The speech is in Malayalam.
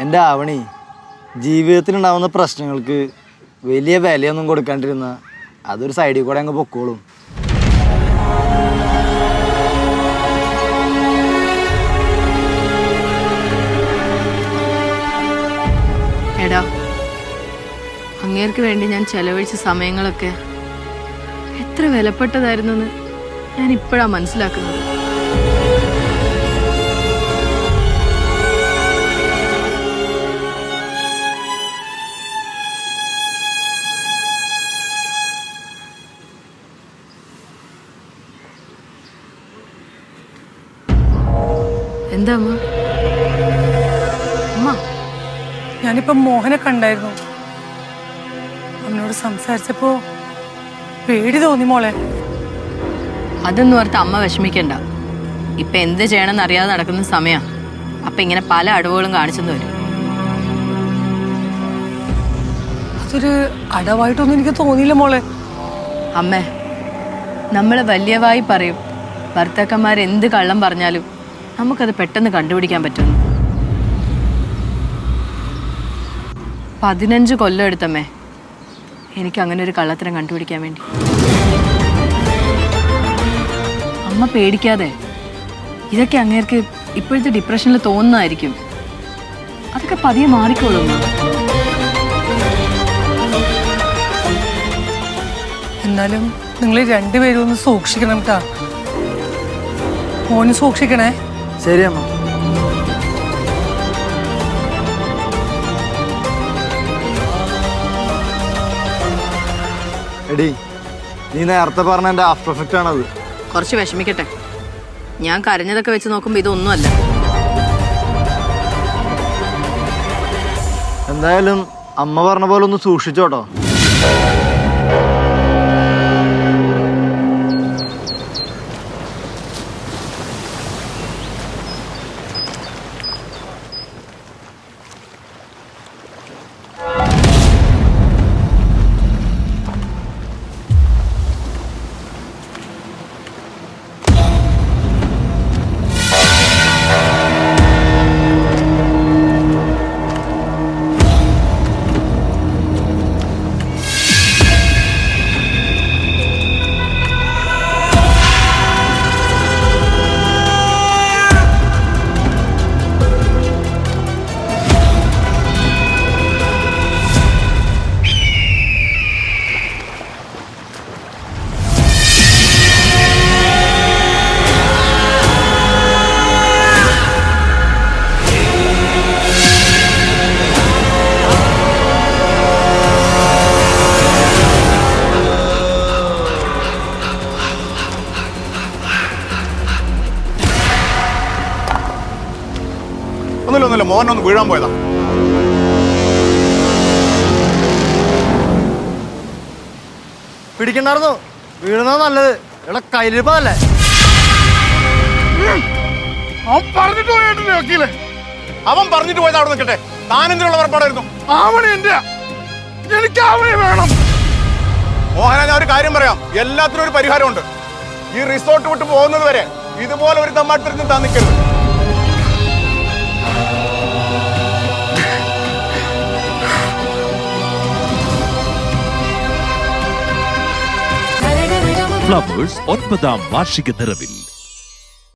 എൻ്റെ ആവണി ജീവിതത്തിലുണ്ടാവുന്ന പ്രശ്നങ്ങൾക്ക് വലിയ വിലയൊന്നും കൊടുക്കാണ്ടിരുന്ന അതൊരു സൈഡിൽ കൂടെ അങ്ങ് പൊക്കോളും. എടാ, അങ്ങേർക്ക് വേണ്ടി ഞാൻ ചെലവഴിച്ച സമയങ്ങളൊക്കെ എത്ര വിലപ്പെട്ടതായിരുന്നു എന്ന് ഞാൻ ഇപ്പോഴാ മനസ്സിലാക്കുന്നത്. എന്താ അമ്മ? അമ്മ, ഞാനിപ്പം മോഹനെ കണ്ടായിരുന്നു. അവനോട് സംസാരിച്ചപ്പോ പേടി തോന്നി മോളെ. അതൊന്നും ഓർത്ത് അമ്മ വിഷമിക്കണ്ട. ഇപ്പൊ എന്ത് ചെയ്യണമെന്ന് അറിയാതെ നടക്കുന്ന സമയം. അപ്പൊ ഇങ്ങനെ പല അടവുകളും കാണിച്ചെന്ന് വരും. അതൊരു അടവായിട്ടൊന്നും എനിക്ക് തോന്നിയില്ല മോളെ. അമ്മേ, നമ്മള് വലിയവായി പറയും ഭർത്താക്കന്മാർ എന്ത് കള്ളം പറഞ്ഞാലും നമുക്കത് പെട്ടെന്ന് കണ്ടുപിടിക്കാൻ പറ്റുന്നു. 15 കൊല്ലം എടുത്തമ്മേ എനിക്ക് അങ്ങനെ ഒരു കള്ളത്തരം കണ്ടുപിടിക്കാൻ വേണ്ടി. അമ്മ പേടിക്കാതെ. ഇതൊക്കെ അങ്ങേർക്ക് ഇപ്പോഴത്തെ ഡിപ്രഷനിൽ തോന്നുന്നതായിരിക്കും. അതൊക്കെ പതിയെ മാറിക്കോളും. എന്നാലും നിങ്ങൾ രണ്ടുപേരും ഒന്ന് സൂക്ഷിക്കണം കേട്ടാ. മോന് സൂക്ഷിക്കണേ. ശരി അമ്മ. എടി, നീ നേരത്തെ പറഞ്ഞ എൻ്റെ ആഫ്റ്റർ എഫക്റ്റ് ആണത്. കുറച്ച് വിഷമിക്കട്ടെ. ഞാൻ കരഞ്ഞതൊക്കെ വെച്ച് നോക്കുമ്പോൾ ഇതൊന്നുമല്ല. എന്തായാലും അമ്മ പറഞ്ഞ പോലെ ഒന്ന് സൂക്ഷിച്ചോട്ടോ. ഒന്നുമില്ല, മോനൊന്ന് വീഴാൻ പോയതാ. പിടിക്കണ്ടായിരുന്നു. വീഴുന്ന നല്ലത്. ഇവിടെ കയ്യിലിരിപ്പതല്ലേ. അവൻ പറഞ്ഞിട്ട് പോയിട്ടില്ലേ വക്കീലെ? അവൻ പറഞ്ഞിട്ട് പോയത് അവിടെ നിൽക്കട്ടെ. താനെന്തിനുള്ള പുറപ്പാടായിരുന്നു? ആവണി എന്റെ, എനിക്ക് ആവണി വേണം. മോഹന, ഞാൻ ഒരു കാര്യം പറയാം. എല്ലാത്തിനും ഒരു പരിഹാരമുണ്ട്. ഈ റിസോർട്ട് വിട്ട് പോകുന്നത് വരെ ഇതുപോലെ ഒരു തമ്മാട്ടിരുന്ന് താൻ നിൽക്കരുത്. ഫ്ലവേഴ്സ് 9ാം വാർഷിക നിറവിൽ